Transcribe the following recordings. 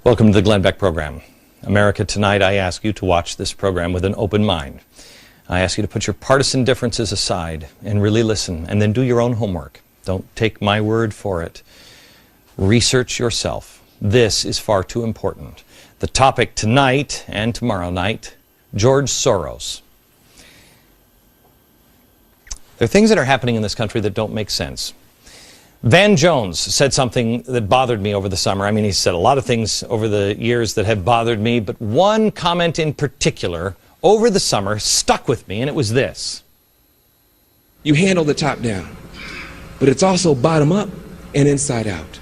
Welcome to the Glenn Beck program. America, tonight I ask you to watch this program with an open mind. I ask you to put your partisan differences aside and really listen, and then do your own homework. Don't take my word for it. Research yourself. This is far too important. The topic tonight and tomorrow night, George Soros. There are things that are happening in this country that don't make sense. Van Jones said something that bothered me over the summer. I mean, he said a lot of things over the years that have bothered me, but one comment in particular over the summer stuck with me, and it was this. You handle the top down, but it's also bottom up and inside out.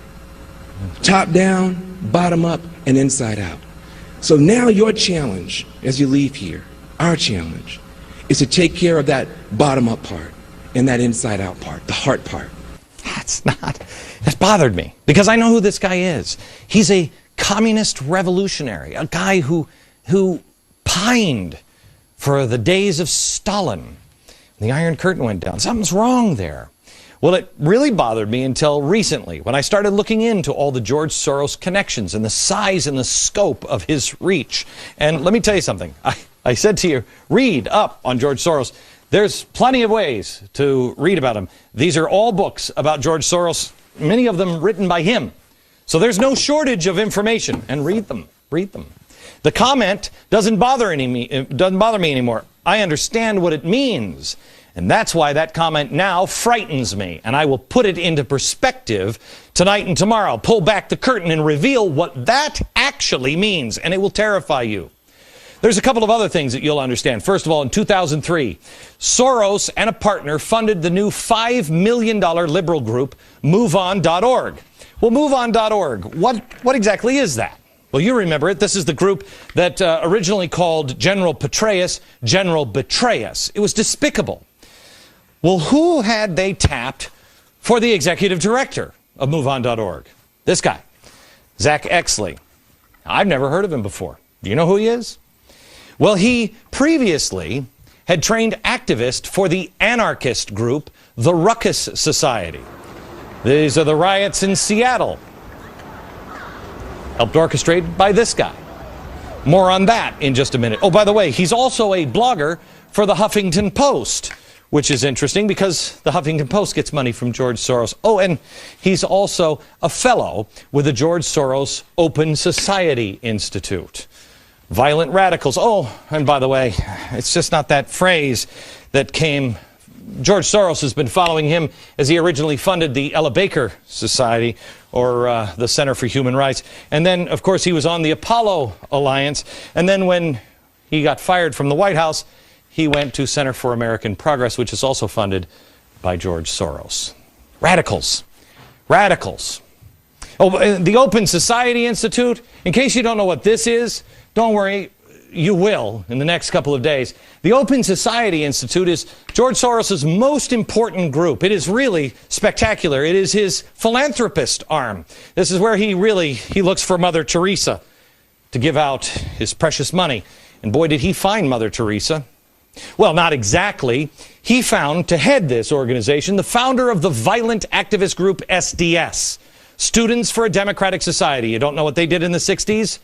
Top down, bottom up, and inside out. So now your challenge as you leave here, our challenge, is to take care of that bottom up part and that inside out part, the heart part. That's bothered me because I know who this guy is. He's a communist revolutionary, a guy who pined for the days of Stalin. The Iron Curtain went down. Something's wrong there. Well, it really bothered me until recently when I started looking into all the George Soros connections and the size and the scope of his reach. And let me tell you something. I said to you, read up on George Soros. There's plenty of ways to read about him. These are all books about George Soros, many of them written by him. So there's no shortage of information, and read them. Read them. The comment doesn't bother me anymore. I understand what it means. And that's why that comment now frightens me. And I will put it into perspective tonight and tomorrow. Pull back the curtain and reveal what that actually means. And it will terrify you. There's a couple of other things that you'll understand. First of all, in 2003, Soros and a partner funded the new $5 million liberal group, MoveOn.org. Well, MoveOn.org, what exactly is that? Well, you remember it. This is the group that originally called General Petraeus General Betrayus. It was despicable. Well, who had they tapped for the executive director of MoveOn.org? This guy, Zach Exley. I've never heard of him before. Do you know who he is? Well, he previously had trained activists for the anarchist group, the Ruckus Society. These are the riots in Seattle, helped orchestrated by this guy. More on that in just a minute. Oh, by the way, he's also a blogger for the Huffington Post, which is interesting because the Huffington Post gets money from George Soros. Oh, and he's also a fellow with the George Soros Open Society Institute. Violent radicals. Oh, and by the way, it's just not that phrase that came. George Soros has been following him as he originally funded the Ella Baker Society, or the Center for Human Rights. And then, of course, he was on the Apollo Alliance. And then when he got fired from the White House, he went to Center for American Progress, which is also funded by George Soros. Radicals. Radicals. Oh, the Open Society Institute, in case you don't know what this is, don't worry, you will in the next couple of days. The Open Society Institute is George Soros' most important group. It is really spectacular. It is his philanthropist arm. This is where he looks for Mother Teresa to give out his precious money. And boy, did he find Mother Teresa. Well, not exactly. He found, to head this organization, the founder of the violent activist group SDS, Students for a Democratic Society. You don't know what they did in the 60s?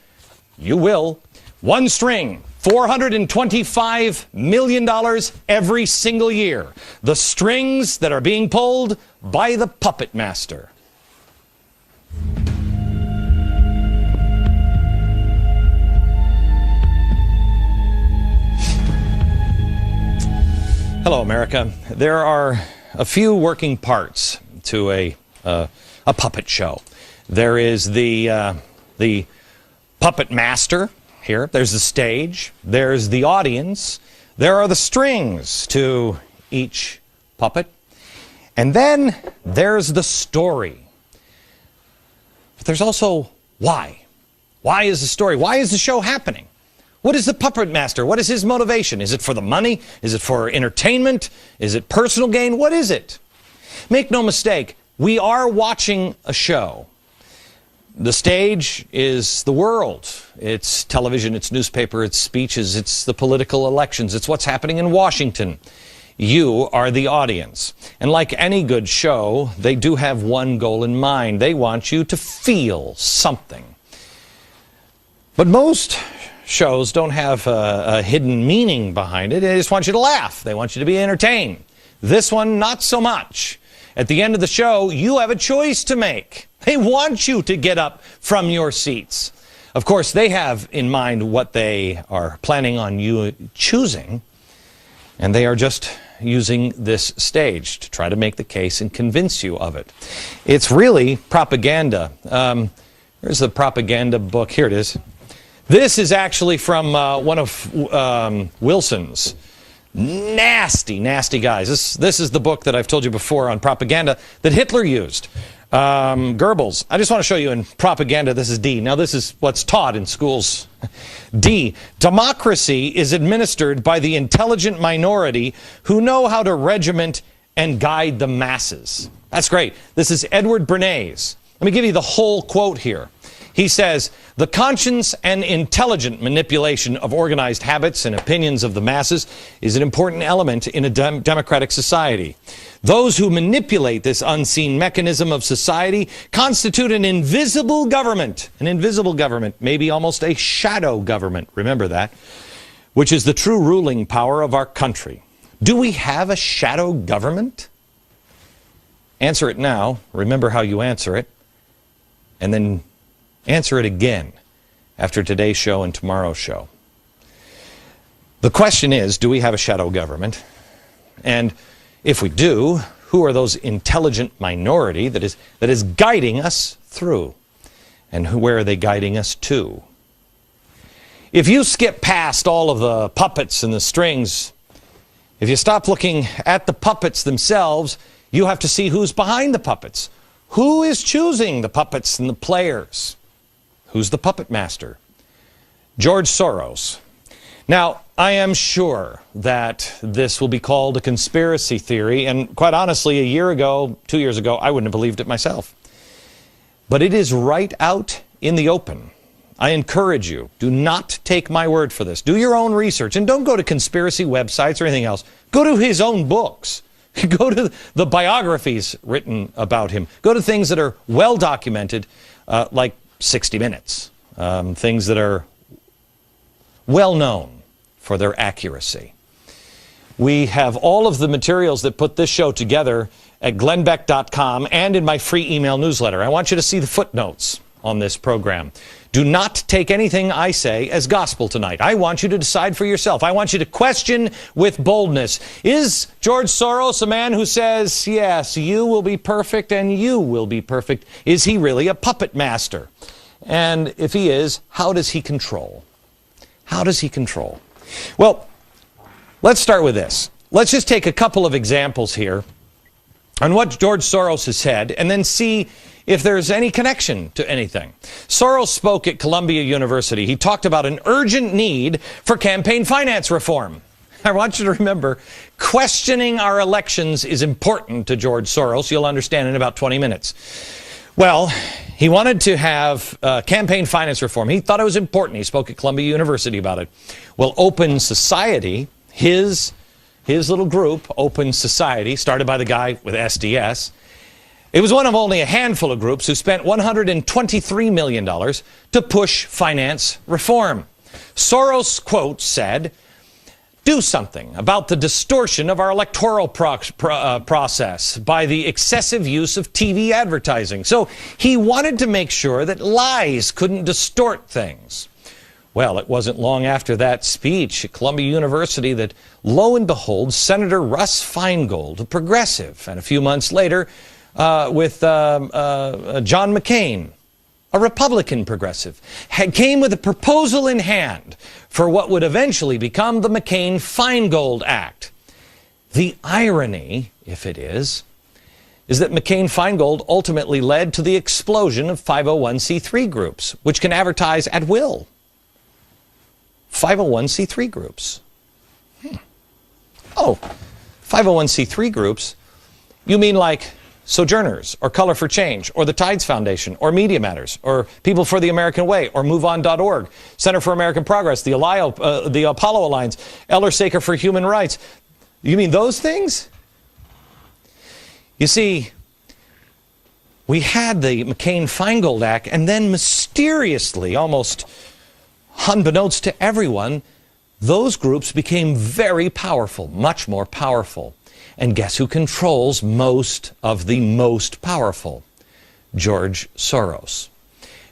You will. One string, $425 million every single year. The strings that are being pulled by the puppet master. Hello, America. There are a few working parts to a puppet show. There is the puppet master here. There's the stage. There's the audience. There are the strings to each puppet. And then there's the story. But there's also why. Why is the story? Why is the show happening? What is the puppet master? What is his motivation? Is it for the money? Is it for entertainment? Is it personal gain? What is it? Make no mistake, we are watching a show. The stage is the world. It's television, it's newspaper, it's speeches, it's the political elections, it's what's happening in Washington. You are the audience. And like any good show, they do have one goal in mind. They want you to feel something. But most shows don't have a hidden meaning behind it. They just want you to laugh. They want you to be entertained. This one, not so much. At the end of the show, you have a choice to make. They want you to get up from your seats. Of course, they have in mind what they are planning on you choosing, and they are just using this stage to try to make the case and convince you of it. It's really propaganda. Here's the propaganda book. Here it is. This is actually from one of Wilson's. Nasty, nasty guys. This is the book that I've told you before on propaganda that Hitler used. Goebbels. I just want to show you in propaganda, this is D. Now this is what's taught in schools. D. Democracy is administered by the intelligent minority who know how to regiment and guide the masses. That's great. This is Edward Bernays. Let me give you the whole quote here. He says, the conscious and intelligent manipulation of organized habits and opinions of the masses is an important element in a democratic society. Those who manipulate this unseen mechanism of society constitute an invisible government, maybe almost a shadow government, remember that, which is the true ruling power of our country. Do we have a shadow government? Answer it now, remember how you answer it, and then answer it again after today's show and tomorrow's show. The question is, do we have a shadow government? And if we do, who are those intelligent minority that is guiding us through? And where are they guiding us to? If you skip past all of the puppets and the strings, if you stop looking at the puppets themselves, you have to see who's behind the puppets. Who is choosing the puppets and the players? Who's the puppet master? George Soros. Now, I am sure that this will be called a conspiracy theory, and quite honestly, a year ago, 2 years ago, I wouldn't have believed it myself. But it is right out in the open. I encourage you, do not take my word for this. Do your own research, and don't go to conspiracy websites or anything else. Go to his own books. Go to the biographies written about him. Go to things that are well documented, like 60 Minutes, things that are well known for their accuracy. We have all of the materials that put this show together at glennbeck.com and in my free email newsletter. I want you to see the footnotes on this program. Do not take anything I say as gospel tonight. I want you to decide for yourself. I want you to question with boldness. Is George Soros a man who says, yes, you will be perfect and you will be perfect? Is he really a puppet master? And if he is, how does he control? How does he control? Well, let's start with this. Let's just take a couple of examples here on what George Soros has said and then see if there's any connection to anything. Soros spoke at Columbia University. He talked about an urgent need for campaign finance reform. I want you to remember, questioning our elections is important to George Soros. You'll understand in about 20 minutes. Well, he wanted to have campaign finance reform. He thought it was important. He spoke at Columbia University about it. Well, Open Society, his little group, Open Society, started by the guy with SDS, it was one of only a handful of groups who spent $123 million to push finance reform. Soros, quote, said, do something about the distortion of our electoral process by the excessive use of TV advertising. So he wanted to make sure that lies couldn't distort things. Well, it wasn't long after that speech at Columbia University that, lo and behold, Senator Russ Feingold, a progressive, and a few months later, with John McCain, a Republican progressive, came with a proposal in hand for what would eventually become the McCain-Feingold Act. The irony, if it is that McCain-Feingold ultimately led to the explosion of 501c3 groups, which can advertise at will. 501c3 groups. Oh, 501c3 groups? You mean like Sojourners, or Color for Change, or the Tides Foundation, or Media Matters, or People for the American Way, or MoveOn.org, Center for American Progress, the Apollo Alliance, Elder Saker for Human Rights. You mean those things? You see, we had the McCain-Feingold Act, and then mysteriously, almost unbeknownst to everyone, those groups became very powerful, much more powerful. And guess who controls most of the most powerful? George Soros.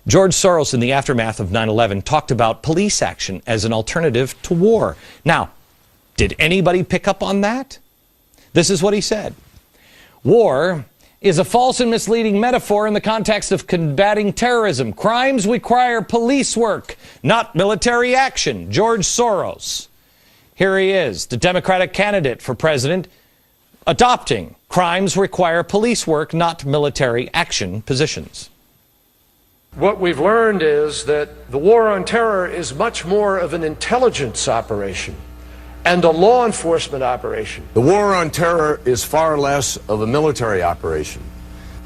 George Soros, in the aftermath of 9/11, talked about police action as an alternative to war. Now, did anybody pick up on that? This is what he said. War is a false and misleading metaphor in the context of combating terrorism. Crimes require police work, not military action. George Soros. Here he is, the Democratic candidate for president, adopting crimes require police work, not military action positions. What we've learned is that the war on terror is much more of an intelligence operation and a law enforcement operation. The war on terror is far less of a military operation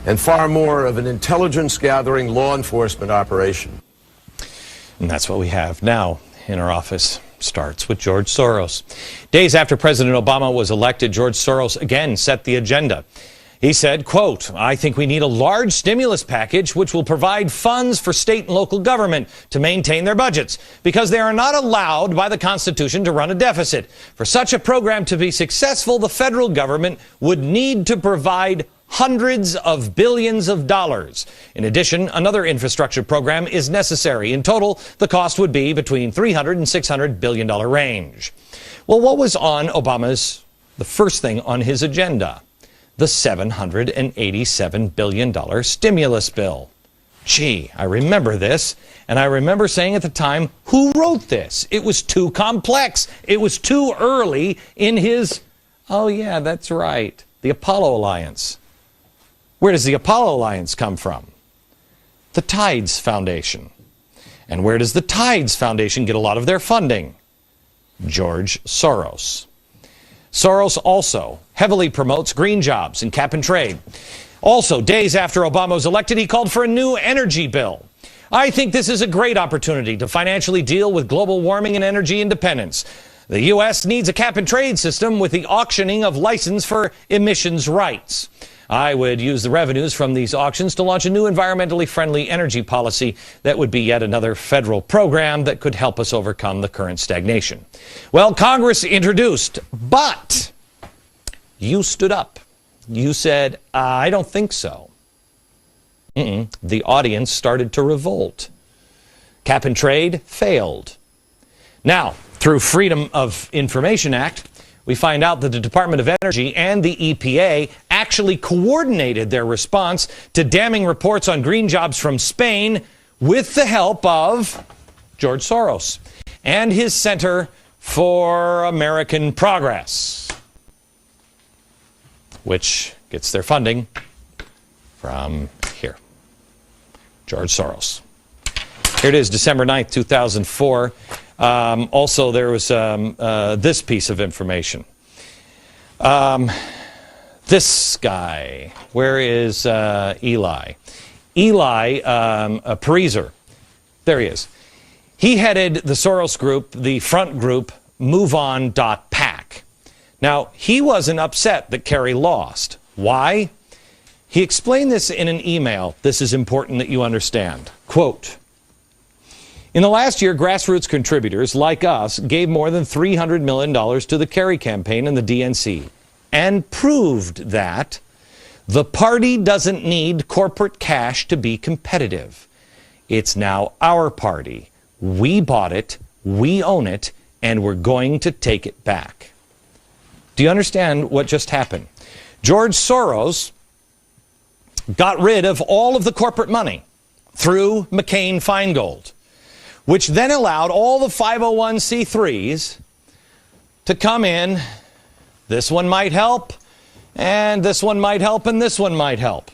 and far more of an intelligence-gathering law enforcement operation. And that's what we have now in our office. Starts with George Soros. Days after President Obama was elected, George Soros again set the agenda. He said, quote, "I think we need a large stimulus package which will provide funds for state and local government to maintain their budgets because they are not allowed by the Constitution to run a deficit. For such a program to be successful, the federal government would need to provide hundreds of billions of dollars. In addition, another infrastructure program is necessary. In total, the cost would be between $300 and $600 billion range." Well, what was on the first thing on his agenda? The $787 billion stimulus bill. Gee, I remember this, and I remember saying at the time, who wrote this? It was too complex. It was too early in his, oh yeah, that's right, the Apollo Alliance. Where does the Apollo Alliance come from? The Tides Foundation. And where does the Tides Foundation get a lot of their funding? George Soros. Soros also heavily promotes green jobs and cap and trade. Also, days after Obama was elected, he called for a new energy bill. "I think this is a great opportunity to financially deal with global warming and energy independence. The U.S. needs a cap and trade system with the auctioning of license for emissions rights. I would use the revenues from these auctions to launch a new environmentally friendly energy policy that would be yet another federal program that could help us overcome the current stagnation." Well, Congress introduced, but you stood up. You said, "I don't think so." The audience started to revolt. Cap and trade failed. Now, through Freedom of Information Act, we find out that the Department of Energy and the EPA actually coordinated their response to damning reports on green jobs from Spain with the help of George Soros and his Center for American Progress, which gets their funding from here, George Soros. Here it is, December 9th, 2004. Also, there was this piece of information. This guy, where is Eli? Eli Pariser. There he is. He headed the Soros group, the front group, MoveOn.pac. Now, he wasn't upset that Kerry lost. Why? He explained this in an email. This is important that you understand. Quote, "In the last year, grassroots contributors like us gave more than $300 million to the Kerry campaign and the DNC and proved that the party doesn't need corporate cash to be competitive. It's now our party. We bought it, we own it, and we're going to take it back." Do you understand what just happened? George Soros got rid of all of the corporate money through McCain-Feingold, which then allowed all the 501c3s to come in. This one might help, and this one might help, and this one might help.